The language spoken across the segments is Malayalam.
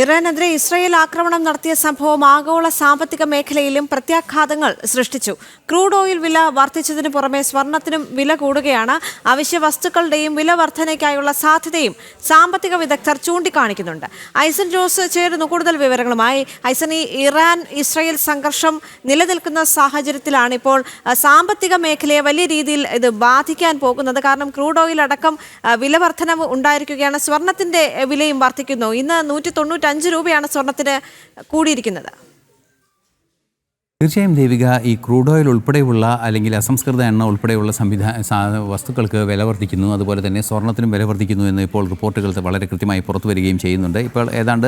ഇറാനെതിരെ ഇസ്രായേൽ ആക്രമണം നടത്തിയ സംഭവം ആഗോള സാമ്പത്തിക മേഖലയിലും പ്രത്യാഘാതങ്ങൾ സൃഷ്ടിച്ചു. ക്രൂഡ് ഓയിൽ വില വർദ്ധിച്ചതിനു പുറമെ സ്വർണത്തിനും വില കൂടുകയാണ്. അവശ്യ വസ്തുക്കളുടെയും വില വർധനയ്ക്കായുള്ള സാധ്യതയും സാമ്പത്തിക വിദഗ്ധർ ചൂണ്ടിക്കാണിക്കുന്നുണ്ട്. ഐസൻ ജോസ് ചേരുന്നു കൂടുതൽ വിവരങ്ങളുമായി. ഐസൻ, ഈ ഇറാൻ ഇസ്രായേൽ സംഘർഷം നിലനിൽക്കുന്ന സാഹചര്യത്തിലാണ് ഇപ്പോൾ സാമ്പത്തിക മേഖലയെ വലിയ രീതിയിൽ ഇത് ബാധിക്കാൻ പോകുന്നത്. കാരണം ക്രൂഡ് ഓയിൽ അടക്കം വില വർധനവ് ഉണ്ടായിരിക്കുകയാണ്. സ്വർണത്തിന്റെ വിലയും വർദ്ധിക്കുന്നു. ഇന്ന് 195 രൂപയാണ് സ്വർണത്തിന് കൂടിയിരിക്കുന്നത്. തീർച്ചയായും ദേവിക, ഈ ക്രൂഡ് ഓയിൽ ഉൾപ്പെടെയുള്ള അല്ലെങ്കിൽ അസംസ്കൃത എണ്ണ ഉൾപ്പെടെയുള്ള വസ്തുക്കൾക്ക് വില വർദ്ധിക്കുന്നു, അതുപോലെ തന്നെ സ്വർണ്ണത്തിനും വില വർദ്ധിക്കുന്നു എന്ന് ഇപ്പോൾ റിപ്പോർട്ടുകൾ വളരെ കൃത്യമായി പുറത്തു വരികയും ചെയ്യുന്നുണ്ട്. ഇപ്പോൾ ഏതാണ്ട്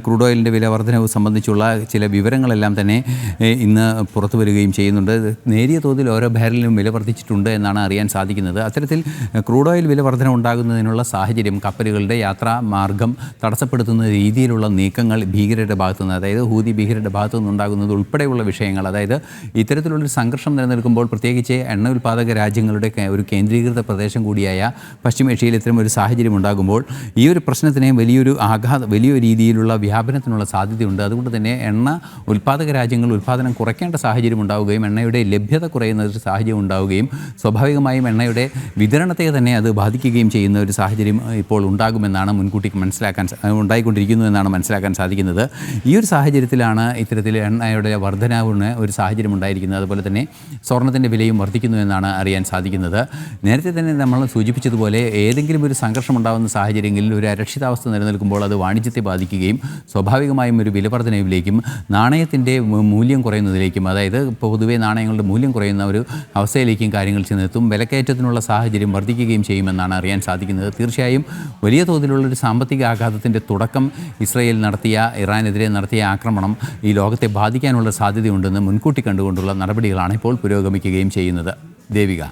ക്രൂഡ് ഓയിലിൻ്റെ വില വർധനവ് സംബന്ധിച്ചുള്ള ചില വിവരങ്ങളെല്ലാം തന്നെ ഇന്ന് പുറത്തു വരികയും ചെയ്യുന്നുണ്ട്. നേരിയ തോതിൽ ഓരോ ബാരലിനും വില വർദ്ധിച്ചിട്ടുണ്ട് എന്നാണ് അറിയാൻ സാധിക്കുന്നത്. അത്തരത്തിൽ ക്രൂഡ് ഓയിൽ വില വർധന ഉണ്ടാകുന്നതിനുള്ള സാഹചര്യം കപ്പലുകളുടെ യാത്രാ മാർഗം തടസ്സപ്പെടുത്തുന്ന രീതിയിലുള്ള നീക്കങ്ങൾ ഭീകരരുടെ ഭാഗത്തുനിന്ന്, അതായത് ഹൂതി ഭീകരരുടെ ഭാഗത്തുനിന്ന് ഉണ്ടാകുന്നത് ഉൾപ്പെടെയുള്ള വിഷയങ്ങൾ, അതായത് ഇത്തരത്തിലുള്ളൊരു സംഘർഷം നിലനിൽക്കുമ്പോൾ പ്രത്യേകിച്ച് എണ്ണ ഉൽപ്പാദക രാജ്യങ്ങളുടെ ഒരു കേന്ദ്രീകൃത പ്രദേശം കൂടിയായ പശ്ചിമേഷ്യയിൽ ഇത്തരം ഒരു സാഹചര്യം ഉണ്ടാകുമ്പോൾ ഈ ഒരു പ്രശ്നത്തിന് വലിയ രീതിയിലുള്ള വ്യാപനത്തിനുള്ള സാധ്യതയുണ്ട്. അതുകൊണ്ട് തന്നെ എണ്ണ ഉൽപ്പാദക രാജ്യങ്ങൾ ഉൽപ്പാദനം കുറയ്ക്കേണ്ട സാഹചര്യം ഉണ്ടാവുകയും എണ്ണയുടെ ലഭ്യത കുറയുന്ന ഒരു സാഹചര്യം ഉണ്ടാവുകയും സ്വാഭാവികമായും എണ്ണയുടെ വിതരണത്തെ തന്നെ അത് ബാധിക്കുകയും ചെയ്യുന്ന ഒരു സാഹചര്യം ഇപ്പോൾ ഉണ്ടാകുമെന്നാണ് മുൻകൂട്ടി ഉണ്ടായിക്കൊണ്ടിരിക്കുന്നു എന്നാണ് മനസ്സിലാക്കാൻ സാധിക്കുന്നത്. ഈ ഒരു സാഹചര്യത്തിലാണ് ഇത്തരത്തിൽ എണ്ണയുടെ വർധനവിന് ഒരു സാഹചര്യം ഉണ്ടായിരിക്കുന്നത്. അതുപോലെ തന്നെ സ്വർണ്ണത്തിൻ്റെ വിലയും വർദ്ധിക്കുന്നു എന്നാണ് അറിയാൻ സാധിക്കുന്നത്. നേരത്തെ തന്നെ നമ്മൾ സൂചിപ്പിച്ചതുപോലെ ഏതെങ്കിലും ഒരു സംഘർഷം ഉണ്ടാകുന്ന സാഹചര്യങ്ങളിൽ ഒരു അരക്ഷിതാവസ്ഥ നിലനിൽക്കുമ്പോൾ അത് വാണിജ്യത്തെ ബാധിക്കുകയും സ്വാഭാവികമായും ഒരു വില വർധനയിലേക്കും നാണയത്തിൻ്റെ മൂല്യം കുറയുന്നതിലേക്കും, അതായത് പൊതുവെ നാണയങ്ങളുടെ മൂല്യം കുറയുന്ന ഒരു അവസ്ഥയിലേക്കും കാര്യങ്ങൾ ചെന്നെത്തും. വിലക്കയറ്റത്തിനുള്ള സാഹചര്യം വർദ്ധിക്കുകയും ചെയ്യുമെന്നാണ് അറിയാൻ സാധിക്കുന്നത്. തീർച്ചയായും വലിയ തോതിലുള്ളൊരു സാമ്പത്തിക ആഘാതത്തിൻ്റെ തുടക്കം ഇറാനെതിരെ നടത്തിയ ആക്രമണം ഈ ലോകത്തെ ബാധിക്കാനുള്ള സാധ്യതയുണ്ടെന്ന് മുൻകൂട്ടി കണ്ടുകൊണ്ടുള്ള നടപടികളാണ് ഇപ്പോൾ പുരോഗമിക്കുകയും ചെയ്യുന്നത്. ദേവിക.